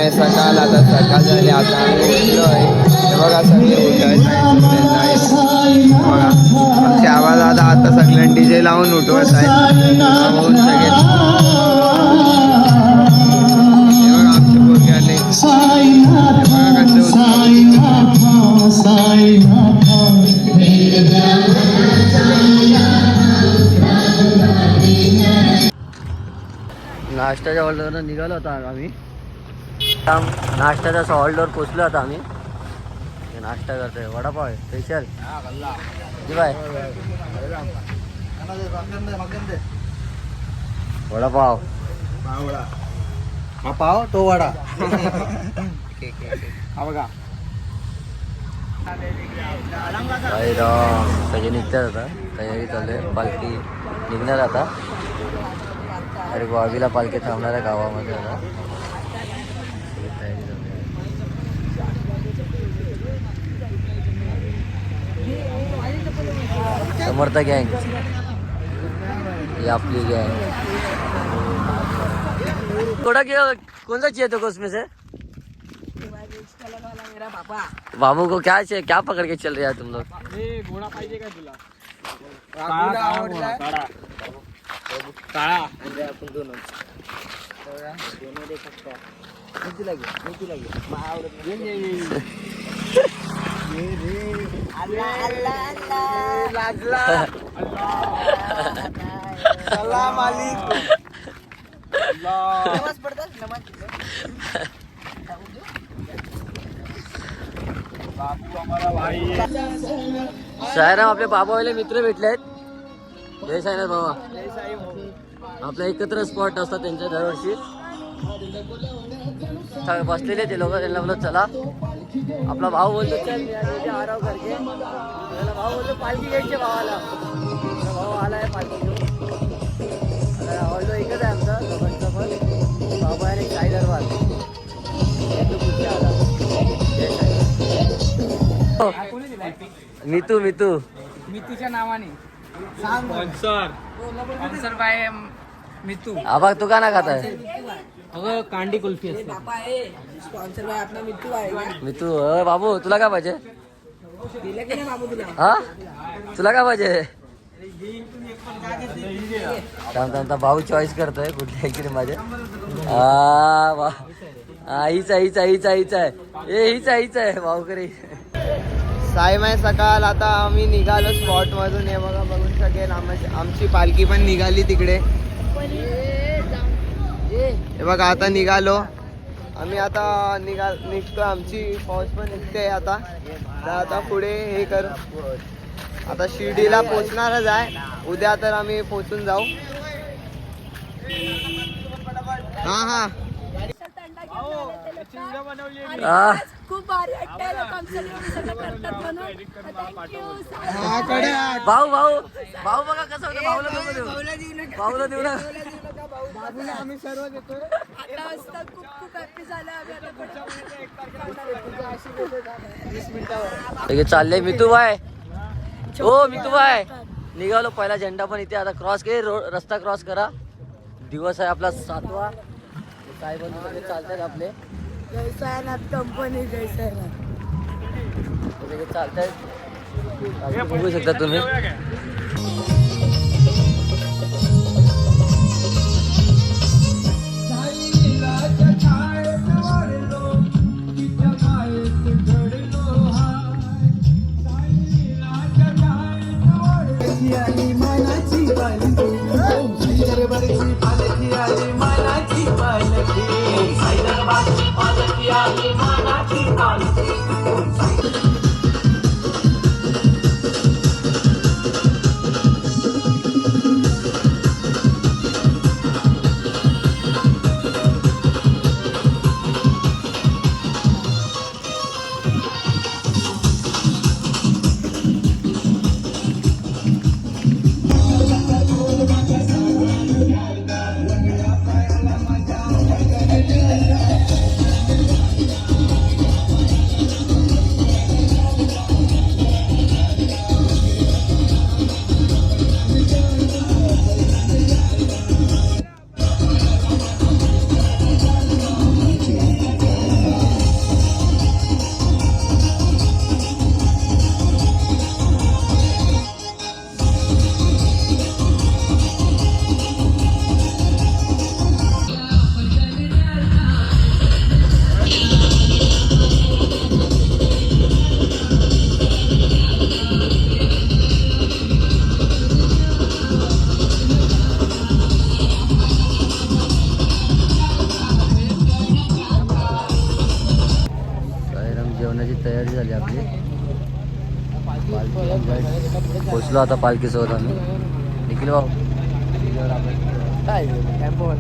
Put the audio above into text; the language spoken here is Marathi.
आहे सकाळ. आता सकाळ झाली. आता आम्ही उठलो आहे. हे बघा सगळे उठायचं बघा. आमची आवाज आता सगळ्यांनी डीजे लावून उठवत आहे. होऊन सगळे हे बघा आमचे पोरगे आले. नाश्त्याच्या हॉल्टवर निघालो होता आम्ही. नाश्त्याच्या हॉल्टवर पोचलो होता आम्ही. नाश्ता करतोय. वडापाव आहे स्पेशल. बाय वडापाव. हा पाव तो वडा. बघा सगळे निघतात आता. तयारी चालू आहे. पालखी निघणार आता. अरे वावीला पालखी थांबणार आहे गावामध्ये आता. तयारी चालू आहे. समर्थ गँग ही आपली गँग. थोड़ा कौन सा चाहिए तो उसमें से? बाबू को क्या चाहिए? क्या पकड़ के चल रहे हैं तुम लोग? घोडा पाहिजे का तुला? काळा आपण दोन दे फक्त. किती लागेल सलाम अलैकुम. नमाज पढ़ता नमाज. बाबू हमारा भाई. सायराम आपले बाबावाले मित्र भेटले आहेत. जय साईनाथ बाबा. आपल्या एकत्र स्पॉट असतात त्यांच्या दरवर्षी. बसलेले ते लोक. त्यांना बोलत चला. आपला भाऊ बोलतो चल आराव करके. भाऊ बोलतो पालखी घ्यायची भावाला. भाऊ आला आहे पालखी घेऊन. हॉल्टो एकच आहे आमचा दोघांचा पण. बाबा आणि साई दरबार. मितू मितूच्या नावाने स्पॉन्सर बाय मितू. आबा तू का ना खाता है? अगं कांडी कुल्फी असते. स्पॉन्सर बाय आपला मितू आहे. मितू बाबू तुला काय पाहिजे? दिलं की नाही बाबू तुला? हा तुला काय पाहिजे? थांबता भाऊ चॉईस करतोय कुठली ऍक्च्युली माझे. हीच आहे हीच आहे भाऊकरी. साई माय सकाळ. आता आम्ही निघालो स्पॉट मधून. हे बघा बघून सगळे. आमची पालखी पण निघाली तिकडे. हे बघा आता निघालो आम्ही. आता निघतो. आमची फौज पण निघते आता. तर आता पुढे हे कर. आता शिर्डीला पोचणारच आहे उद्या. तर आम्ही पोचून जाऊ. हा खूप भारी वाटतंय लोकांचं करतात म्हणून. भाऊ बघा कसं होतं. भाऊला देऊ ना. आम्ही सर्व देतो. आता खूप हॅपी झालं आम्ही. चाललंय मितू बाय. हो मितू बाय. निघालो. पहिला झेंडा पण इथे. आता क्रॉस के रस्ता क्रॉस करा. दिवस आहे आपला 7वा. साहेब सगळे चालतात आपले. जय साईनाथ कंपनी. जय साईनाथ चालतात. बघू शकता तुम्ही. एंट्री झाली आपली. पालखी पोचलो आता पालखीसोबत आम्ही. निखिल भाऊ काय टेम्पो